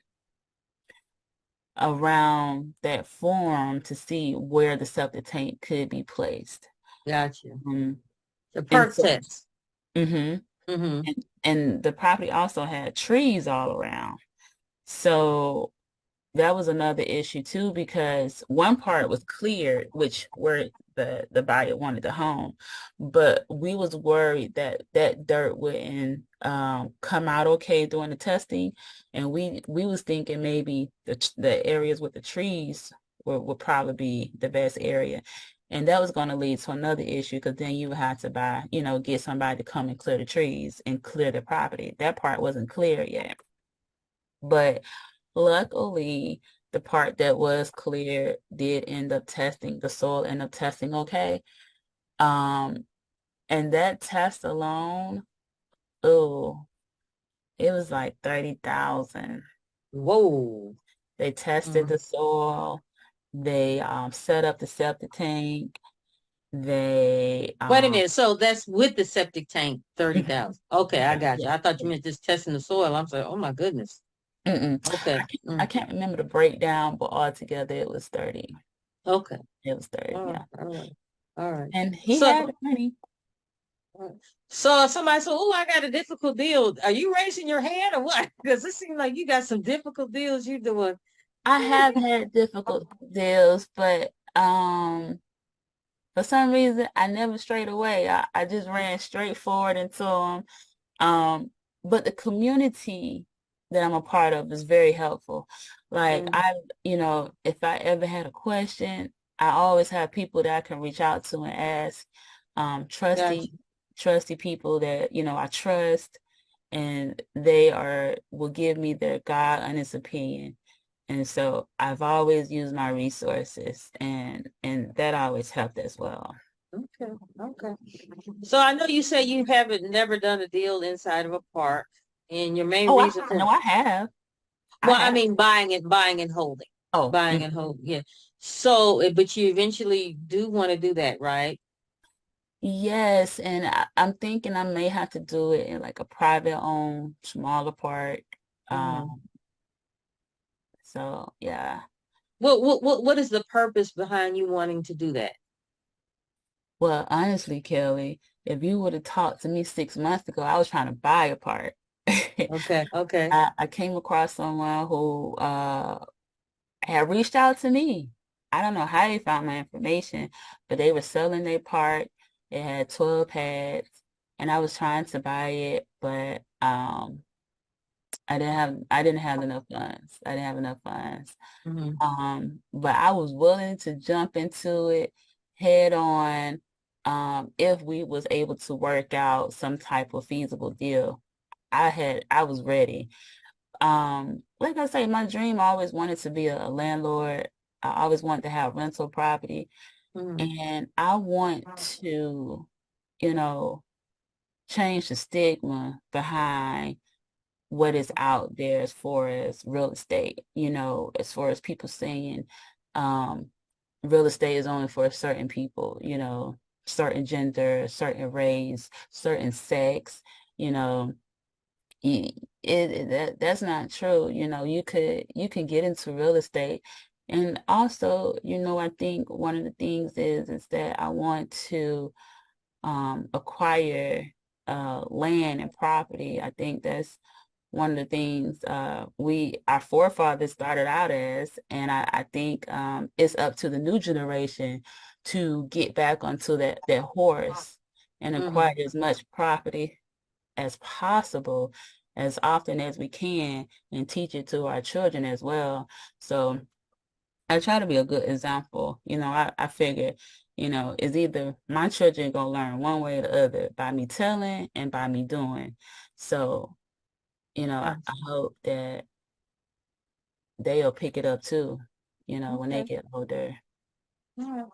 A: around that farm to see where the septic tank could be placed.
B: Gotcha.
A: Um,
B: The
A: and
B: perk
A: so,
B: test.
A: hmm
B: Mm-hmm.
A: and the property also had trees all around. So that was another issue too, because one part was cleared, which where the buyer wanted the home, but we was worried that that dirt wouldn't come out okay during the testing, and we was thinking maybe the areas with the trees would probably be the best area. And that was going to lead to another issue because then you would have to get somebody to come and clear the trees and clear the property. That part wasn't clear yet. But luckily, the part that was clear did end up testing, the soil ended up testing okay. Um, and that test alone, oh, it was like 30,000.
B: Whoa.
A: They tested
B: Mm.
A: the soil, they set up the septic tank, they
B: Wait a minute. So that's with the septic tank,
A: mhm,
B: 30,000. Okay, I got you.
A: yeah.
B: I thought you meant just testing the soil. I'm saying, oh my goodness.
A: Mm-mm.
B: Okay.
A: I
B: Mm.
A: can't remember the breakdown, but altogether it was 30.
B: Okay.
A: It was 30,
B: All right.
A: yeah.
B: All right. All right.
A: And he
B: So,
A: had the money.
B: so somebody said, "Oh, I got a difficult deal." Are you raising your hand or what? Because it seems like you got some difficult deals you're doing.
A: I have had difficult deals, but For some reason, I never strayed away. I just ran straight forward into them. Um, but the community that I'm a part of is very helpful. Like
B: Mm,
A: I, if I ever had a question, I always have people that I can reach out to and ask,
B: gotcha.
A: trusty people that, I trust, and they will give me their God honest opinion. And so I've always used my resources, and that always helped as well.
B: Okay, okay. So I know you say you haven't never done a deal inside of a park, and your main
A: Oh,
B: reason for,
A: no, I have. I
B: well, I
A: have.
B: mean
A: Oh,
B: buying and holding, yeah. So, but you eventually do want to do that, right?
A: yes, and I'm thinking I may have to do it in like a private owned smaller park.
B: Mm-hmm.
A: Um, so yeah.
B: What is the purpose behind you wanting to do that?
A: Well, honestly, Kelly, if you would have talked to me 6 months ago, I was trying to buy a park.
B: Okay, okay.
A: I came across someone who had reached out to me. I don't know how they found my information, but they were selling their park. It had 12 pads, and I was trying to buy it, but I didn't have enough funds. I didn't have enough funds.
B: Mm-hmm.
A: But I was willing to jump into it head on, if we was able to work out some type of feasible deal. I was ready. Like I say, my dream always wanted to be a landlord. I always wanted to have rental property,
B: Mm-hmm.
A: and I want to, you know, change the stigma behind what is out there as far as real estate, as far as people saying um, real estate is only for certain people, certain gender, certain race, certain sex, you know, y- that's not true. You can get into real estate. And also, I think one of the things is that I want to acquire land and property. I think that's one of the things our forefathers started out as, and I think it's up to the new generation to get back onto that horse and acquire
B: Mm-hmm.
A: as much property as possible, as often as we can, and teach it to our children as well. So I try to be a good example. I figure, it's either my children gonna learn one way or the other by me telling and by me doing. So, I
B: Gotcha.
A: hope that they'll pick it up too, when they
B: Okay.
A: get older.
B: All right.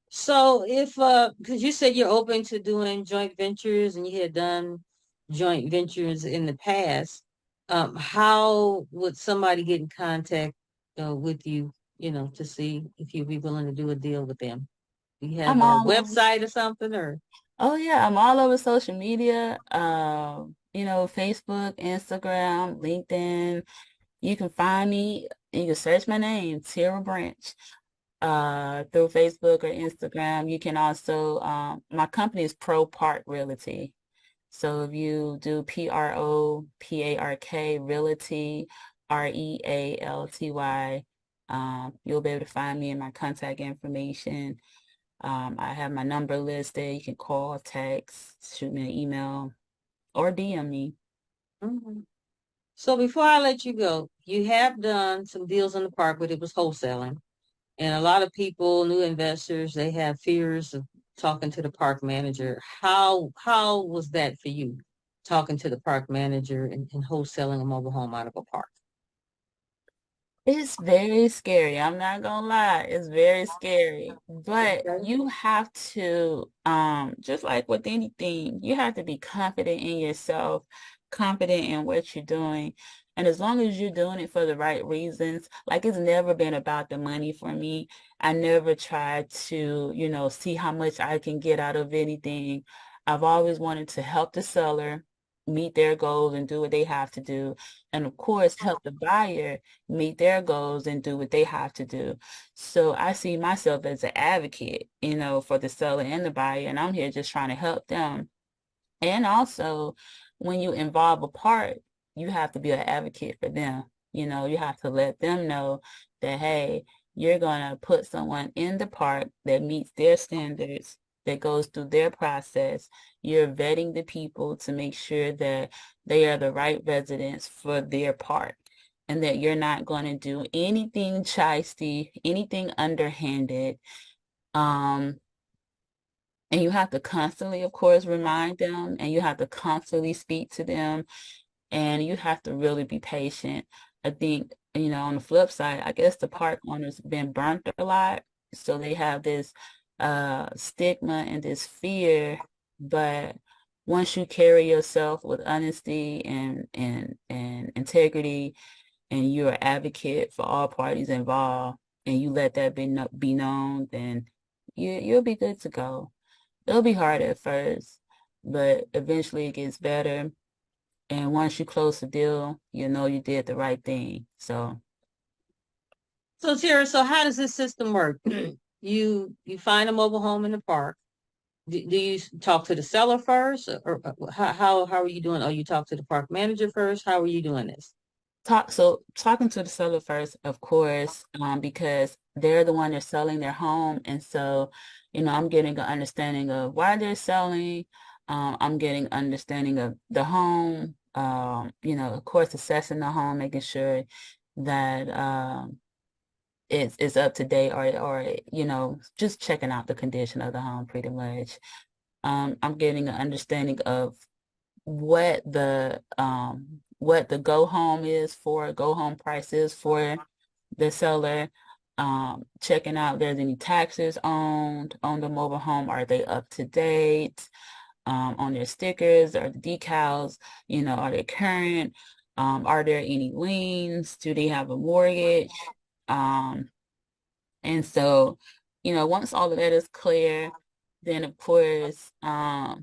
B: So if because you said you're open to doing joint ventures and you had done joint ventures in the past, how would somebody get in contact with you, to see if you'd be willing to do a deal with them? Do you have
A: I'm
B: a
A: all over.
B: website or something or
A: Oh yeah, I'm all over social media. Facebook, Instagram, LinkedIn. You can find me. You can search my name, Teria Branch, through Facebook or Instagram. You can also, my company is Pro Park Realty. So if you do PROPARK Realty, REALTY, you'll be able to find me in my contact information. I have my number listed. You can call, text, shoot me an email, or DM me.
B: Mhm. So before I let you go, you have done some deals in the park, but it was wholesaling. And a lot of people, new investors, they have fears of talking to the park manager. How was that for you, talking to the park manager and wholesaling a mobile home out of a park?
A: It's very scary. I'm not gonna lie. It's very scary. But
B: Okay.
A: you have to, just like with anything, you have to be confident in yourself, confident in what you're doing. And as long as you're doing it for the right reasons, like it's never been about the money for me. I never tried to, see how much I can get out of anything. I've always wanted to help the seller meet their goals and do what they have to do. And of course, help the buyer meet their goals and do what they have to do. So I see myself as an advocate, for the seller and the buyer, and I'm here just trying to help them. And also, when you involve a part, you have to be an advocate for them. You have to let them know that, hey, you're going to put someone in the park that meets their standards, that goes through their process. You're vetting the people to make sure that they are the right residents for their park and that you're not going to do anything shisty, anything underhanded. Um, and you have to constantly, of course, remind them and you have to constantly speak to them and you have to really be patient. I think, on the flip side, I guess the park owners been burnt a lot, so they have this stigma and this fear, but once you carry yourself with honesty and integrity and you're an advocate for all parties involved and you let that be known, then you'll be good to go. It'll be hard at first, but eventually it gets better. And once you close the deal, you know you did the right thing. So
B: So Tara, so how does this system work? You find a mobile home in the park. Do you talk to the seller first, or how are you doing? Oh, you talk to the park manager first. How are you doing this?
A: talking to the seller first, of course, because they're the one that's selling their home. And so, I'm getting an understanding of why they're selling. I'm getting understanding of the home, of course, assessing the home, making sure that it's up to date or just checking out the condition of the home pretty much. I'm getting an understanding of what the go home price is for the seller. Checking out if there's any taxes on the mobile home. Are they up to date? On their stickers or the decals, are they current? Are there any liens? Do they have a mortgage? Um, and so, once all of that is clear, then of course, I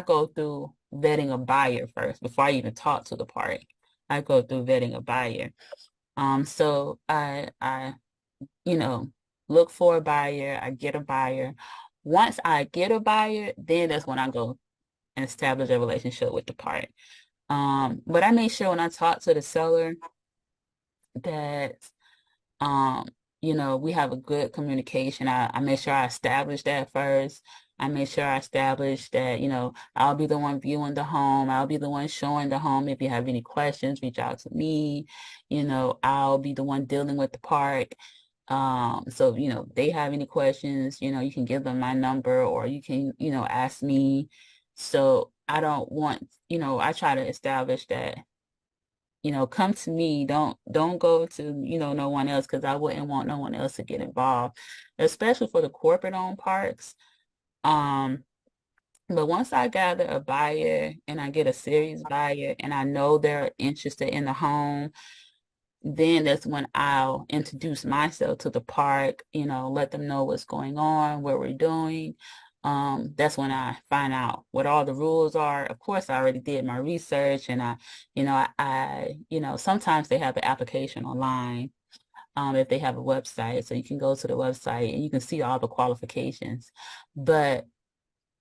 A: go through vetting a buyer first before I even talk to the party. I go through vetting a buyer. So I, you know, look for a buyer, I get a buyer. Once I get a buyer, then that's when I go and establish a relationship with the party. But I make sure when I talk to the seller that um, we have a good communication. I make sure I establish that first. I make sure I establish that, I'll be the one viewing the home. I'll be the one showing the home. If you have any questions, reach out to me. I'll be the one dealing with the park. So, they have any questions, you can give them my number or you can, ask me. So I don't want, I try to establish that come to me. Don't go to, no one else because I wouldn't want no one else to get involved, especially for the corporate owned parks. Um, but once I gather a buyer and I get a serious buyer and I know they're interested in the home, then that's when I'll introduce myself to the park, let them know what's going on, what we're doing. That's when I find out what all the rules are. Of course, I already did my research and sometimes they have the application online, if they have a website. So you can go to the website and you can see all the qualifications. But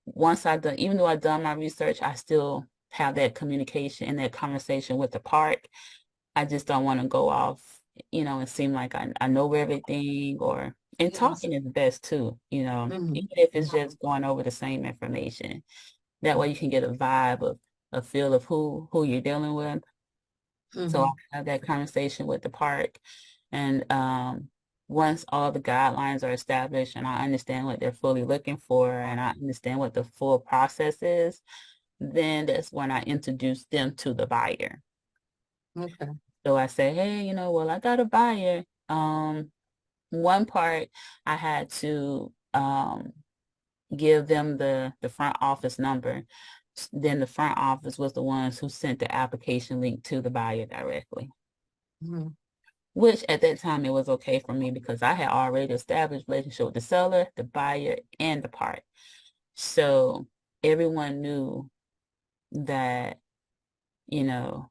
A: once even though I've done my research, I still have that communication and that conversation with the park. I just don't want to go off, and seem like I know everything and
B: Yes.
A: talking is best too,
B: Hmm.
A: even if it's just going over the same information. That way you can get a vibe of a feel of who you're dealing with. So I
B: Hmm.
A: have that conversation with the park. And once all the guidelines are established and I understand what they're fully looking for and I understand what the full process is, then that's when I introduce them to the buyer.
B: Okay.
A: So I say, hey, well, I got a buyer. One part I had to give them the front office number. Then the front office was the ones who sent the application link to the buyer directly,
B: Hmm.
A: which at that time it was okay for me because I had already established relationship with the seller, the buyer, and the part. So everyone knew that, you know,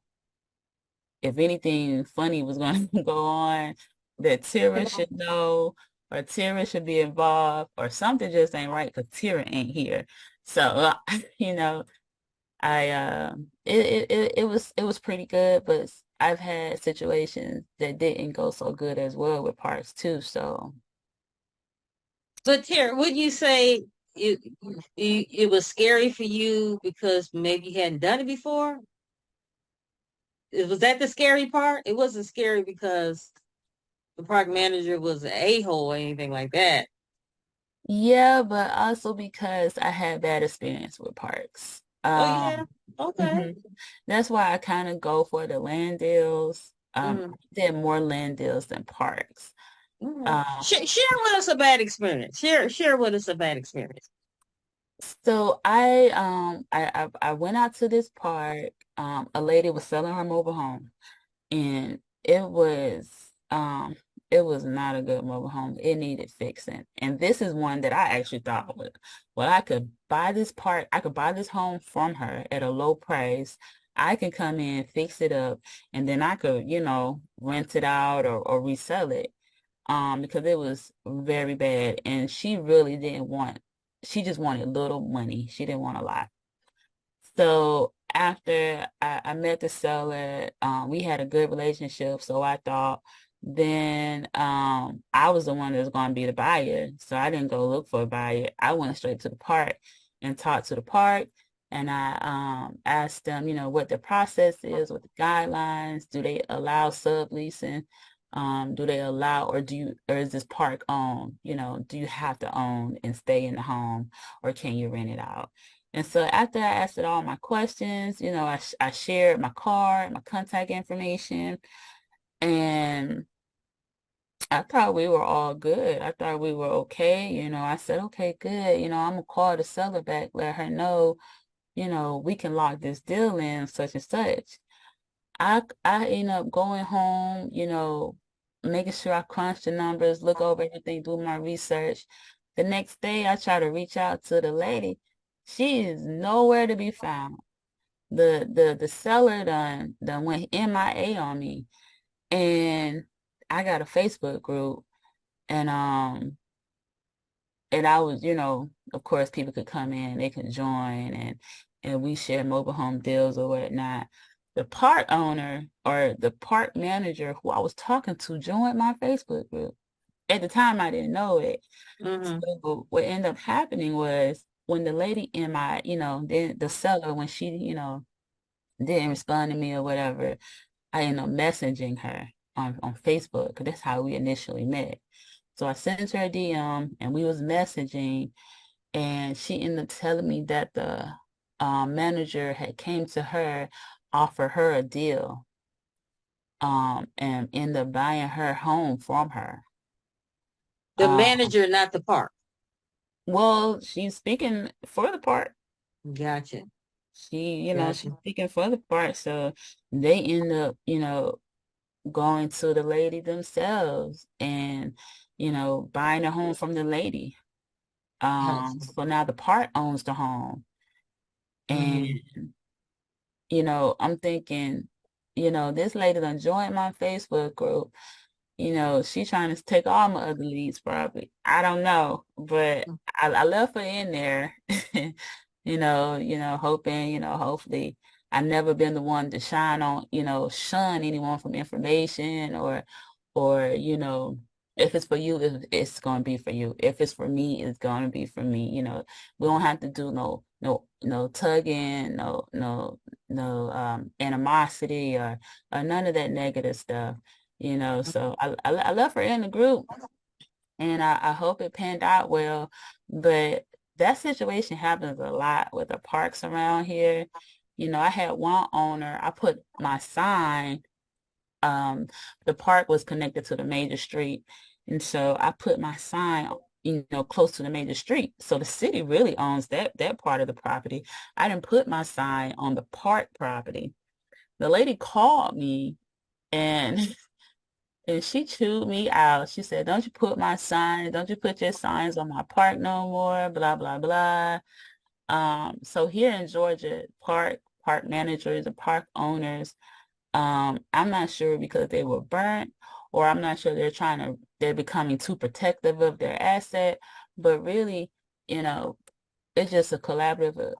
A: if anything funny was going to go on, that Tira should know or Tira should be involved or something just ain't right because Tira ain't here. So, you know, It was pretty good, but I've had situations that didn't go so good as well with parks too. So
B: But Tara, would you say it was scary for you because maybe you hadn't done it before? Was that the scary part? It wasn't scary because the park manager was an a-hole or anything like that.
A: yeah, but also because I had bad experience with parks.
B: Oh yeah. Okay.
A: Mhm. That's why I kind of go for the land deals.
B: Mm-hmm.
A: I did more land deals than parks.
B: Mm-hmm.
A: Um,
B: Share with us a bad experience. Share with us a bad experience.
A: so I went out to this park. A lady was selling her mobile home, and um it was not a good mobile home. It needed fixing. And this is one that I actually thought would, well, I could buy this home from her at a low price. I can come in, fix it up, and then I could, rent it out or resell it. Because it was very bad. And she just wanted little money. She didn't want a lot. So after I met the seller, we had a good relationship. So I thought then I was the one that was going to be the buyer. So I didn't go look for a buyer. I went straight to the park and talked to the park. And I asked them, what the process is, what the guidelines, do they allow subleasing? Do they allow, or is this park owned? Do you have to own and stay in the home, or can you rent it out? And so after I answered all my questions, I shared my card, my contact information, and I thought we were all good. I thought we were okay. I said, okay, good. I'm gonna call the seller back, let her know, we can lock this deal in such and such. I end up going home, making sure I crunch the numbers, look over everything, do my research. The next day I try to reach out to the lady. She is nowhere to be found. The seller done went MIA on me. And I got a Facebook group, and I was, of course people could come in, they could join, and we share mobile home deals or whatnot. The park owner or the park manager who I was talking to joined my Facebook group. At the time I didn't know it.
B: Mm-hmm.
A: So what ended up happening was when the lady in my, then the seller, when she, didn't respond to me or whatever, I ended up messaging her on Facebook because that's how we initially met. So I sent her a DM and we was messaging, and she ended up telling me that the manager had came to her, offered her a deal, and ended up buying her home from her.
B: The
A: Um,
B: manager, not the park.
A: well, she's speaking for the part.
B: Gotcha.
A: She's
B: Gotcha.
A: speaking for the part. So they end up, going to the lady themselves and, buying a home from the lady.
B: Gotcha.
A: So now the part owns the home. And,
B: Mm-hmm.
A: I'm thinking, this lady done joined my Facebook group. She trying to take all my other leads probably. I don't know, but I left her in there, hoping, hopefully I never been the one to shun anyone from information or, if it's for you, it's going to be for you. If it's for me, it's going to be for me. We don't have to do no tugging, no animosity or none of that negative stuff. So I love her in the group, and I hope it panned out well. But that situation happens a lot with the parks around here. I had one owner, I put my sign, um, the park was connected to the major street. And so I put my sign, close to the major street. So the city really owns that part of the property. I didn't put my sign on the park property. The lady called me and and she chewed me out. She said, don't you put my sign, don't you put your signs on my park no more, blah, blah, blah. So here in Georgia, park managers and park owners, I'm not sure because they were burnt, or I'm not sure they're becoming too protective of their asset, but really, you know, it's just a collaborative,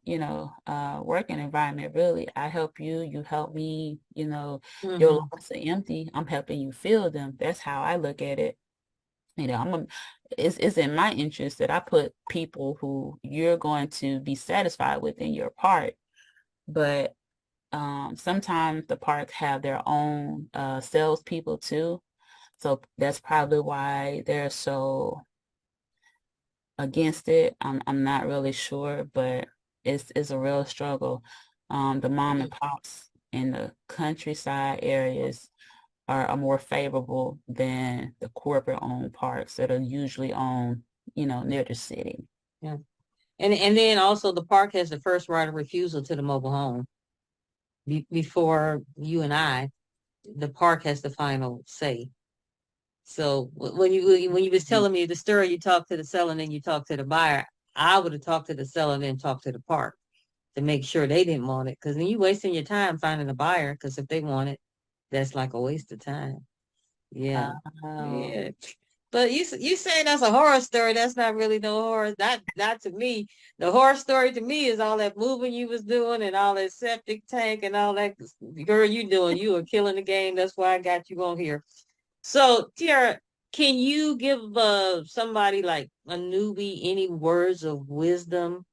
A: working environment, really. I help you, you help me, your
B: Hmm.
A: lungs are empty, I'm helping you fill them. That's how I look at it. It's in my interest that I put people who you're going to be satisfied with in your park. But sometimes the parks have their own salespeople too. So that's probably why they're so against it. I'm not really sure, but it's a real struggle. The mom and pops in the countryside areas are more favorable than the corporate owned parks that are usually owned, near the city.
B: Yeah. And then also the park has the first right of refusal to the mobile home. Before you and I, the park has the final say. So when you was telling me the story, you talked to the seller and then you talked to the buyer. I would have talked to the seller and then talked to the park to make sure they didn't want it. Because then you wasting your time finding a buyer. Because if they want it, that's like a waste of time. Yeah,
A: Oh,
B: yeah. But you saying that's a horror story? That's not really no horror. Not to me. The horror story to me is all that moving you was doing and all that septic tank and all that. Girl, you doing? You were killing the game. That's why I got you on here. So, Tiara, can you give somebody like a newbie any words of wisdom,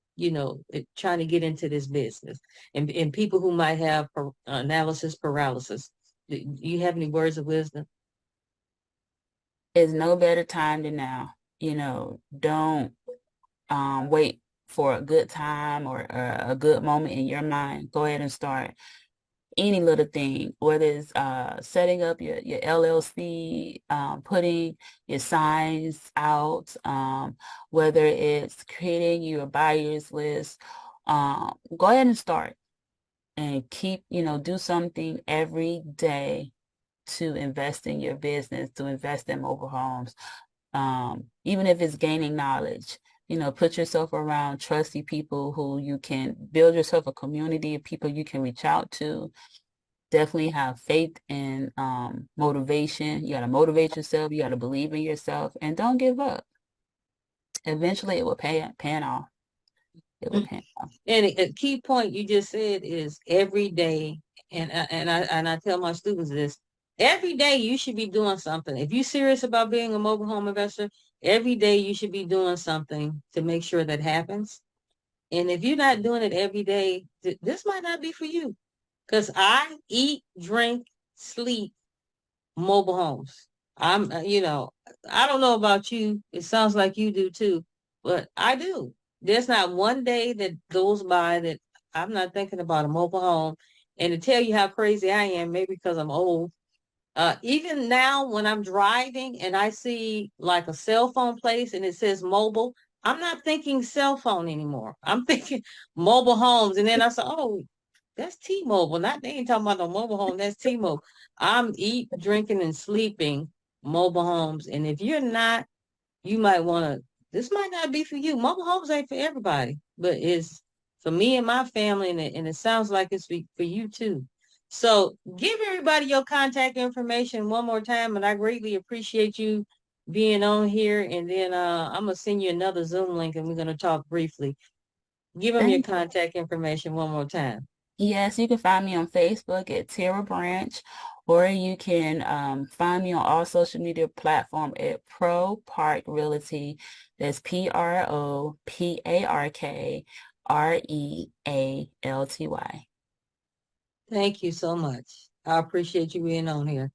B: trying to get into this business and people who might have analysis paralysis? Do you have any words of wisdom?
A: there's no better time than now. Don't wait for a good time or a good moment in your mind. Go ahead and start any little thing, whether it's setting up your LLC, putting your signs out, whether it's creating your buyers list. Go ahead and start and do something every day to invest in your business, to invest in mobile homes. Even if it's gaining knowledge, put yourself around trusty people who you can build yourself a community of people you can reach out to. Definitely have faith and motivation. You got to motivate yourself. You got to believe in yourself and don't give up. Eventually it will pan off. It will pan off.
B: And a key point you just said is every day, and I tell my students this, every day you should be doing something. If you're serious about being a mobile home investor, every day you should be doing something to make sure that happens. And if you're not doing it every day, this might not be for you. Because I eat, drink, sleep mobile homes. I don't know about you. It sounds like you do too, but I do. There's not one day that goes by that I'm not thinking about a mobile home. And to tell you how crazy I am, maybe because I'm old, even now when I'm driving and I see like a cell phone place and it says mobile, I'm not thinking cell phone anymore. I'm thinking mobile homes. And then I said, oh, that's T-Mobile. Not they ain't talking about no mobile home. That's T-Mobile. I'm eat, drinking, and sleeping mobile homes. And if you're not, you might want to. This might not be for you. Mobile homes ain't for everybody, but it's for me and my family, and it sounds like it's for you too. So give everybody your contact information one more time, and I greatly appreciate you being on here. And then I'm gonna send you another Zoom link, and we're gonna talk briefly. Give them your
A: Thank
B: contact information one more time.
A: Yes, you can find me on Facebook at Teria Branch, or you can find me on all social media platform at Pro Park Realty. That's PROPARKREALTY.
B: Thank you so much. I appreciate you being on here.